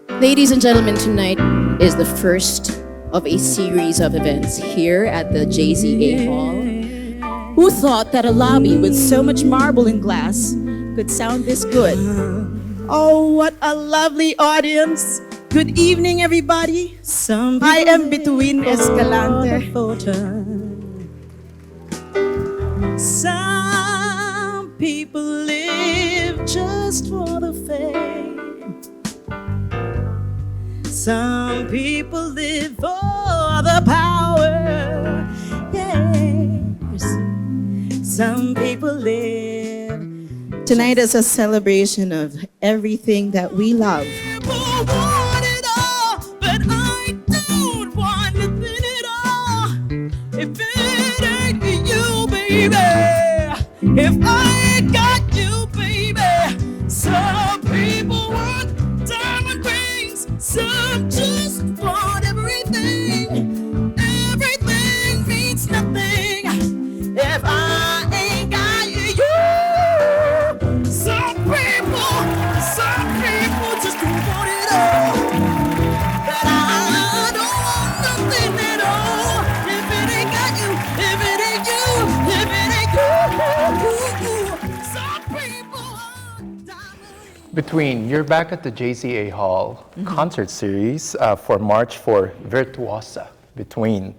Ladies and gentlemen, tonight is the first of a series of events here at the JZA Hall. Who thought that a lobby with so much marble and glass could sound this good? Oh, what a lovely audience. Good evening, everybody. I am Bituin Escalante. Some people live just for the fame. Some people live for the power. Yes. Some people live. Tonight is a celebration of everything that we love. People want it all, but I don't want nothing at all. If it ain't you, baby. If I ain't got you, baby. Some people want diamond rings. Some just want everything. Everything means nothing if I ain't got you. Some people just want it all. But I don't want nothing at all. If it ain't got you, if it ain't you, if it ain't you. Some people want diamonds. Between, you're back at the JZA Hall concert series for March for Virtuosa. Between,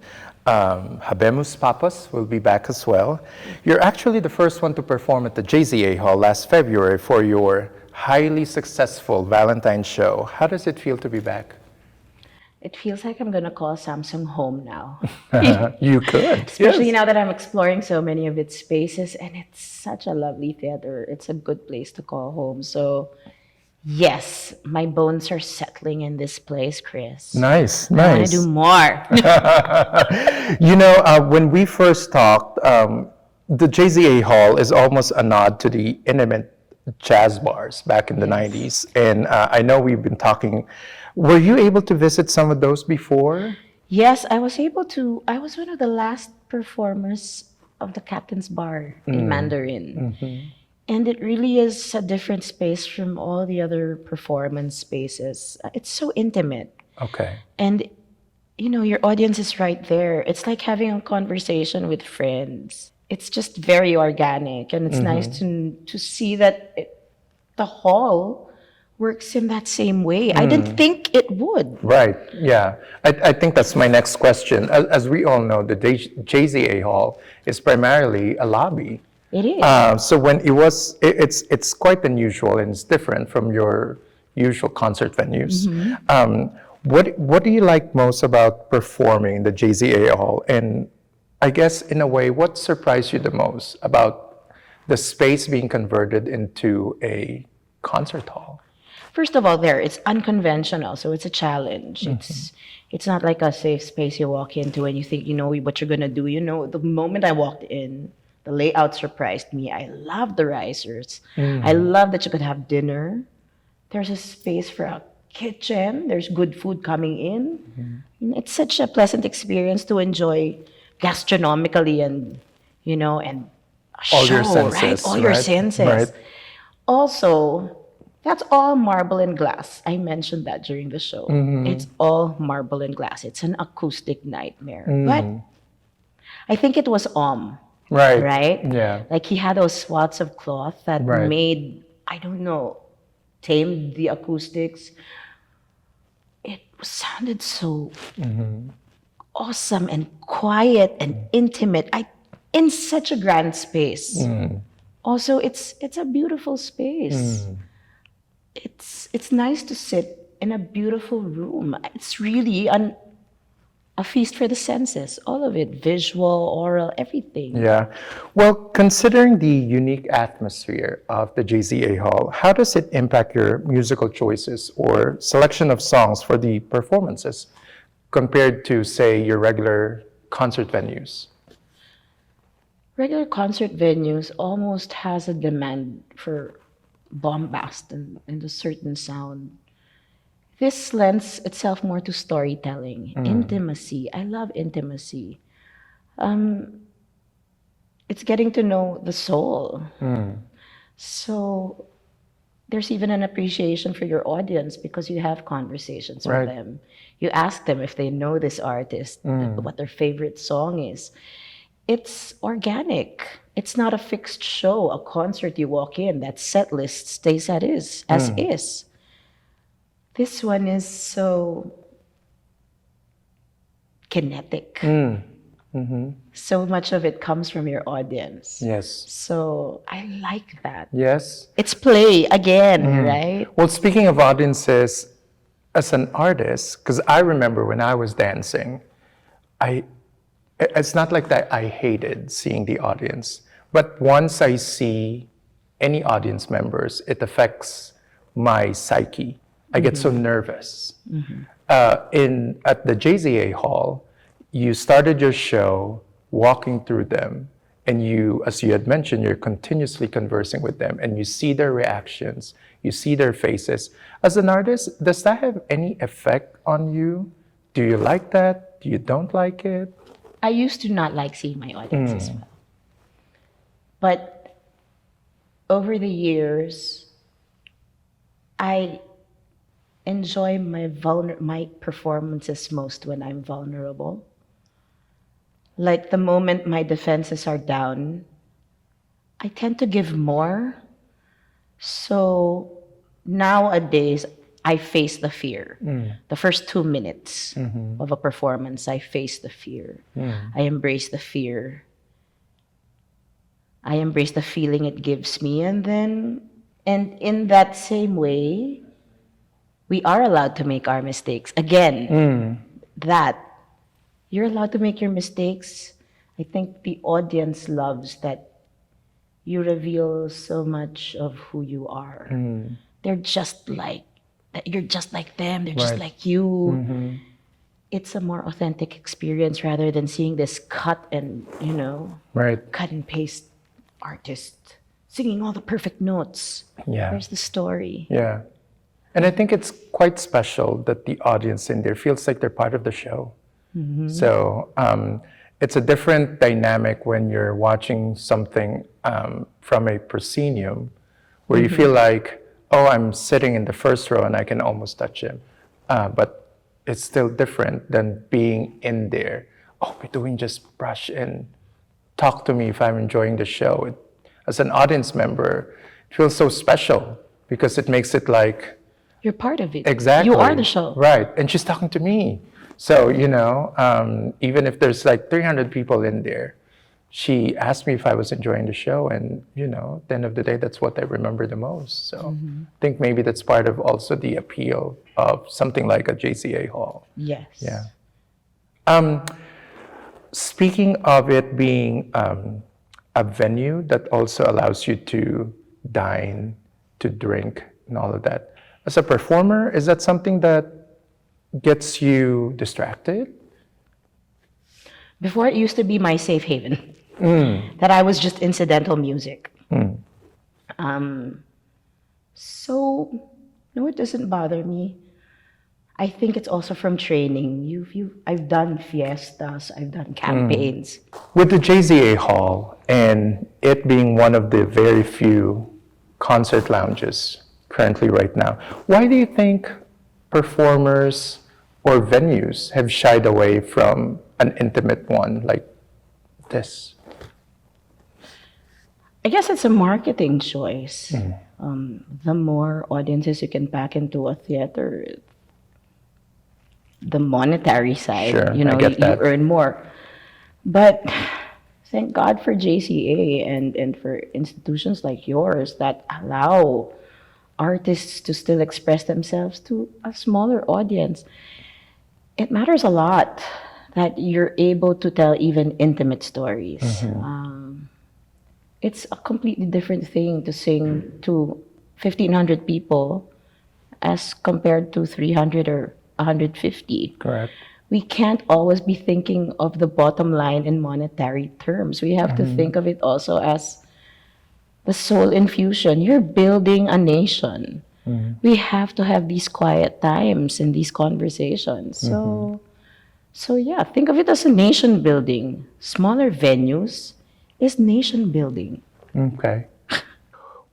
Habemus Papas will be back as well. You're actually the first one to perform at the JZA Hall last February for your highly successful Valentine's show. How does it feel to be back? It feels like I'm gonna call Samsung home now. You could. Especially yes. now that I'm exploring so many of its spaces, and it's such a lovely theater. It's a good place to call home. So, yes, my bones are settling in this place, Chris. Nice, I want nice. to do more. You know, when we first talked, the JZA Hall is almost a nod to the intimate jazz bars back in the 90s. And I know we've been talking. Were you able to visit some of those before? Yes, I was able to. I was one of the last performers of the Captain's Bar in Mandarin. And it really is a different space from all the other performance spaces. It's so intimate. Okay. And you know, your audience is right there. It's like having a conversation with friends. It's just very organic, and it's nice to see that the hall works in that same way. I didn't think it would. Right, yeah. I think that's my next question. As we all know, the JZA Hall is primarily a lobby. It is. So when it's quite unusual and it's different from your usual concert venues. What do you like most about performing the JZA Hall? And I guess in a way, what surprised you the most about the space being converted into a concert hall? First of all, it's unconventional, so it's a challenge. It's not like a safe space you walk into and you think you know what you're gonna do. You know, the moment I walked in, the layout surprised me. I love the risers. I love that you could have dinner. There's a space for a kitchen. There's good food coming in. It's such a pleasant experience to enjoy gastronomically and, you know, and a All show, your senses, right? All your right? senses. Right. Also, that's all marble and glass. I mentioned that during the show. It's all marble and glass. It's an acoustic nightmare. But I think it was Right. right? Yeah. Like he had those swats of cloth that Right. made, I don't know, tamed the acoustics. It sounded so awesome and quiet and intimate. In such a grand space. Also, it's a beautiful space. It's nice to sit in a beautiful room. It's really a feast for the senses, all of it, visual, oral, everything. Yeah. Well, considering the unique atmosphere of the JZA Hall, how does it impact your musical choices or selection of songs for the performances compared to, say, your regular concert venues? Regular concert venues almost has a demand for bombast and a certain sound. This lends itself more to storytelling, intimacy. I love intimacy. It's getting to know the soul. So there's even an appreciation for your audience because you have conversations Right. with them. You ask them if they know this artist, what their favorite song is. It's organic. It's not a fixed show, a concert you walk in, that set list stays as is. This one is so kinetic. So much of it comes from your audience. Yes. So I like that. Yes. It's play again, right? Well, speaking of audiences, as an artist, because I remember when I was dancing, it's not like that I hated seeing the audience, but once I see any audience members, it affects my psyche. I get so nervous. At the JZA Hall, you started your show walking through them, and you, as you had mentioned, you're continuously conversing with them, and you see their reactions, you see their faces. As an artist, does that have any effect on you? Do you like that? Do you don't like it? I used to not like seeing my audience as well. But over the years, I enjoy my performances most when I'm vulnerable. Like the moment my defenses are down, I tend to give more. So nowadays, I face the fear. The first 2 minutes of a performance, I face the fear. I embrace the fear. I embrace the feeling it gives me. And in that same way, we are allowed to make our mistakes. Again, that you're allowed to make your mistakes. I think the audience loves that you reveal so much of who you are. They're just like, you're just like them, they're just like you. It's a more authentic experience rather than seeing this cut and, cut and paste artist singing all the perfect notes. Yeah. Where's the story? Yeah. And I think it's quite special that the audience in there feels like they're part of the show. So it's a different dynamic when you're watching something from a proscenium where you feel like, oh, I'm sitting in the first row and I can almost touch him. But it's still different than being in there. Oh, Bituin, just brush and talk to me if I'm enjoying the show. As an audience member, it feels so special because it makes it like, you're part of it. exactly. You are the show. Right. And she's talking to me. So, even if there's like 300 people in there, she asked me if I was enjoying the show. And, at the end of the day, that's what I remember the most. So I think maybe that's part of also the appeal of something like a JZA Hall. Yes. Yeah. Speaking of it being a venue that also allows you to dine, to drink, and all of that, as a performer, is that something that gets you distracted? Before, it used to be my safe haven. That I was just incidental music. So, no, it doesn't bother me. I think it's also from training. I've done fiestas, I've done campaigns. With the JZA Hall and it being one of the very few concert lounges currently right now, why do you think performers or venues have shied away from an intimate one like this? I guess it's a marketing choice. The more audiences you can pack into a theater, the monetary side, Sure, I you get that. earn more. But thank God for JCA and for institutions like yours that allow artists to still express themselves to a smaller audience. It matters a lot that you're able to tell even intimate stories. It's a completely different thing to sing to 1,500 people as compared to 300 or 150. Correct. We can't always be thinking of the bottom line in monetary terms. We have to think of it also as the soul infusion. You're building a nation. We have to have these quiet times and these conversations. So yeah, think of it as a nation building. Smaller venues is nation building. Okay.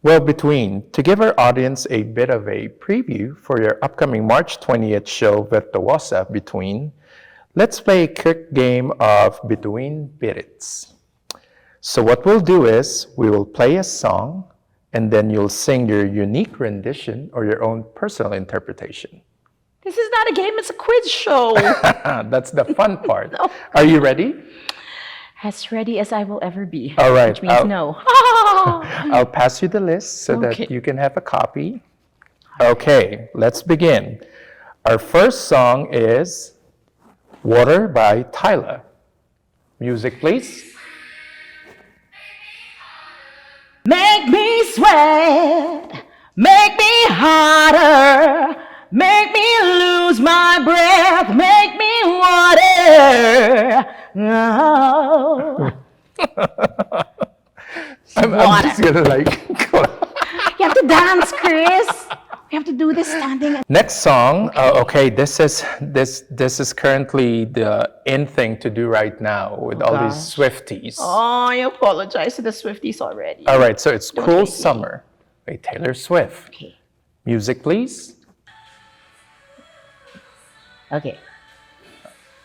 Well, Between, to give our audience a bit of a preview for your upcoming March 20th show, Virtuosa, Between, let's play a quick game of Between Bits. So what we'll do is we will play a song, and then you'll sing your unique rendition or your own personal interpretation. This is not a game, it's a quiz show. That's the fun part. Are you ready? As ready as I will ever be. All right. Which means no. I'll pass you the list so Okay. that you can have a copy. Okay, let's begin. Our first song is Water by Tyla. Music, please. Make me sweat, make me hotter, make me lose my breath, make me water. Oh. I'm just gonna like go. You have to dance, Chris. We have to do this standing. Next song. Okay, this is currently the in thing to do right now with all these Swifties. Oh, I apologize to the Swifties already. All right, so it's Cruel hate me. Summer by Taylor Swift. Okay. Music, please. Okay.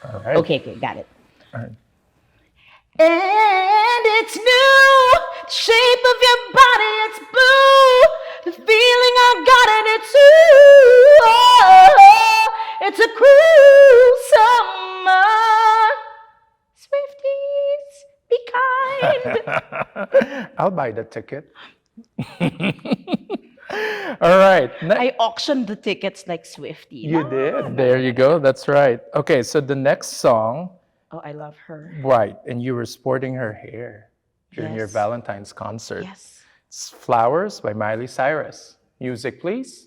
All right. Okay, got it. All right. And it's new, the shape of your body, it's blue. The feeling I got and it's ooh, oh, it's a cruel summer. Swifties, be kind. I'll buy the ticket. All right. I auctioned the tickets like Swiftie. You did. There you go. That's right. Okay, so the next song, Oh, I love her. right, and you were sporting her hair during your Yes. Valentine's concert. Yes. It's Flowers by Miley Cyrus. Music, please.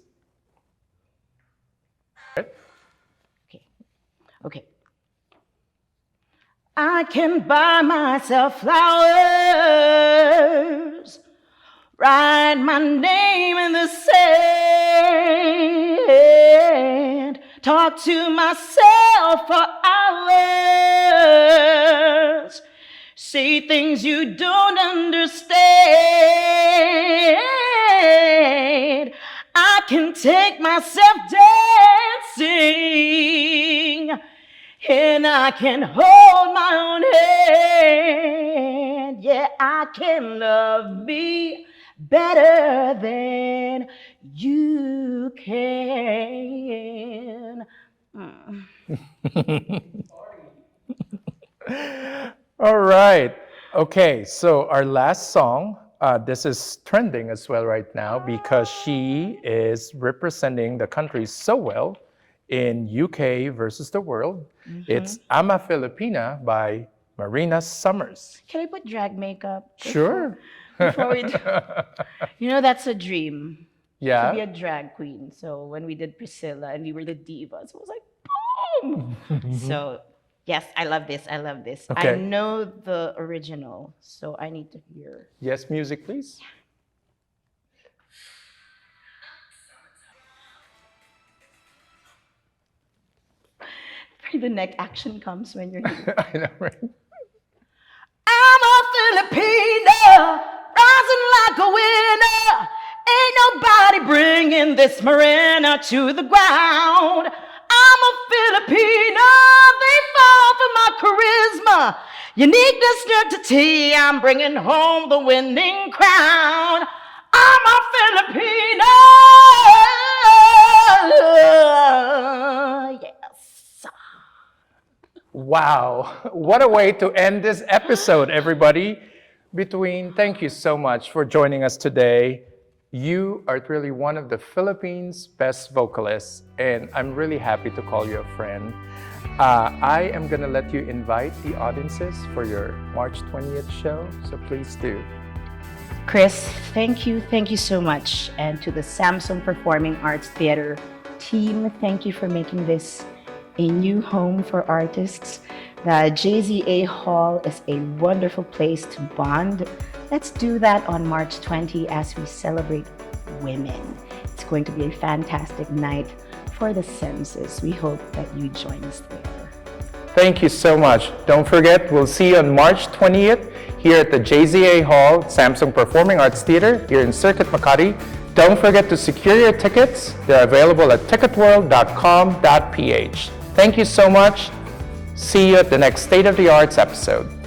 Right. Okay. Okay. I can buy myself flowers, write my name in the sand, talk to myself for hours, say things you don't understand. I can take myself dancing, and I can hold my own hand. Yeah, I can love me better than you can. All right. Okay, so our last song, this is trending as well right now because she is representing the country so well in UK versus the world. It's I'm a Filipina by Marina Summers. Can I put drag makeup? Sure. Before we do. You know, that's a dream. To be a Yeah. drag queen. So when we did Priscilla and we were the divas, it was like, boom! So, yes, I love this. I love this. I Okay. know the original, so I need to hear. Yes, music, please. The neck action comes when you're here. I know, right? I'm a Filipina, rising like a winner. Ain't nobody bringing this Marina to the ground. I'm a Filipina, they fall for my charisma. Uniqueness, nerdity, I'm bringing home the winning crown. I'm a Filipina. Yes. Wow, what a way to end this episode, everybody. Thank you so much for joining us today. You are really one of the Philippines' best vocalists, and I'm really happy to call you a friend. I am going to let you invite the audiences for your March 20th show, so please do. Chris, thank you so much. And to the Samsung Performing Arts Theater team, thank you for making this a new home for artists. The JZA Hall is a wonderful place to bond. Let's do that on March 20 as we celebrate women. It's going to be a fantastic night for the senses. We hope that you join us there. Thank you so much. Don't forget, we'll see you on March 20th here at the JZA Hall, Samsung Performing Arts Theater here in Circuit Makati. Don't forget to secure your tickets. They're available at ticketworld.com.ph. Thank you so much. See you at the next State of the Arts episode.